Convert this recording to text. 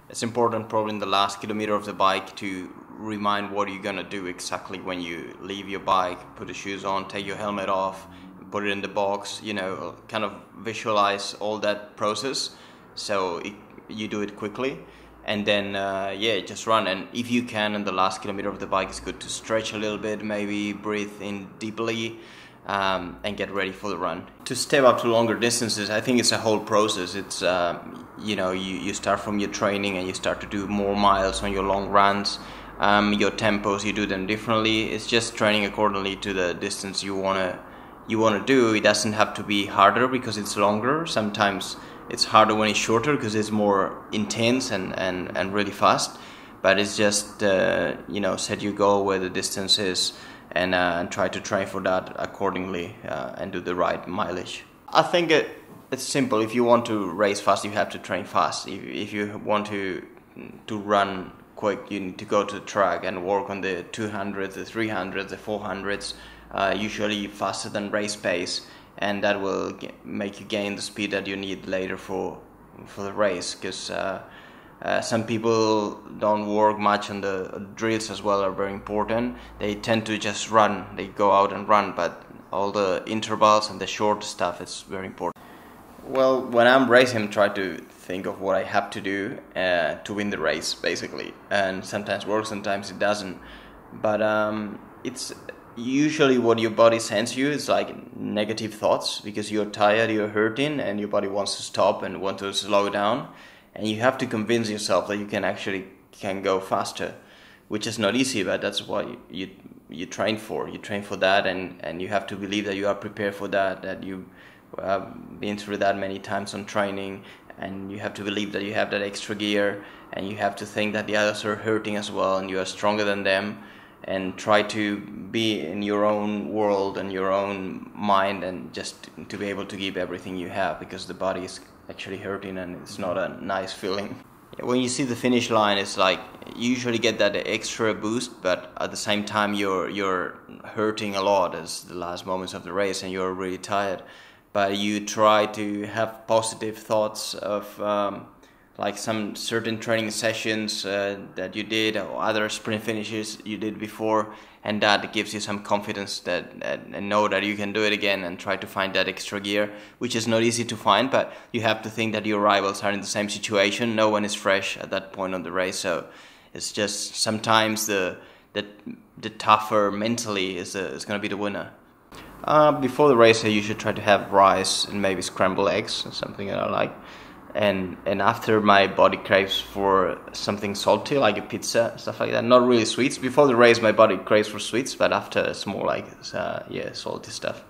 it's important probably in the last kilometer of the bike to remind what you're gonna do exactly when you leave your bike. Put the shoes on, take your helmet off, put it in the box, you know, kind of visualize all that process so you do it quickly. And then yeah, just run. And if you can, in the last kilometer of the bike, it's good to stretch a little bit, maybe breathe in deeply, and get ready for the run. To step up to longer distances, I think it's a whole process. It's you know, you start from your training and you start to do more miles on your long runs. Your tempos, you do them differently. It's just training accordingly to the distance you wanna do. It doesn't have to be harder because it's longer. Sometimes it's harder when it's shorter because it's more intense and really fast. But it's just you know, set your goal where the distance is and try to train for that accordingly and do the right mileage. I think it's simple. If you want to race fast, you have to train fast. If you want to run quick, you need to go to the track and work on the 200s, the 300s, the 400s, usually faster than race pace, and that will make you gain the speed that you need later for the race. Because some people don't work much on the drills as well, are very important. They tend to just run, they go out and run, but all the intervals and the short stuff is very important. Well, when I'm racing, I try to think of what I have to do to win the race, basically. And sometimes it works, sometimes it doesn't. But it's usually what your body sends you is like negative thoughts, because you're tired, you're hurting, and your body wants to stop and want to slow down. And you have to convince yourself that you can go faster, which is not easy, but that's what you train for. You train for that, and you have to believe that you are prepared for that you been through that many times on training, and you have to believe that you have that extra gear, and you have to think that the others are hurting as well and you are stronger than them, and try to be in your own world and your own mind, and just to be able to give everything you have, because the body is actually hurting and it's not a nice feeling. When you see the finish line, it's like you usually get that extra boost, but at the same time you're hurting a lot as the last moments of the race and you're really tired. But you try to have positive thoughts of like some certain training sessions that you did, or other sprint finishes you did before, and that gives you some confidence and know that you can do it again, and try to find that extra gear, which is not easy to find, but you have to think that your rivals are in the same situation. No one is fresh at that point on the race, so it's just sometimes the tougher mentally is going to be the winner. Before the race, I usually try to have rice and maybe scrambled eggs, something that I like. And after, my body craves for something salty, like a pizza, stuff like that. Not really sweets. Before the race, my body craves for sweets, but after, it's more like salty stuff.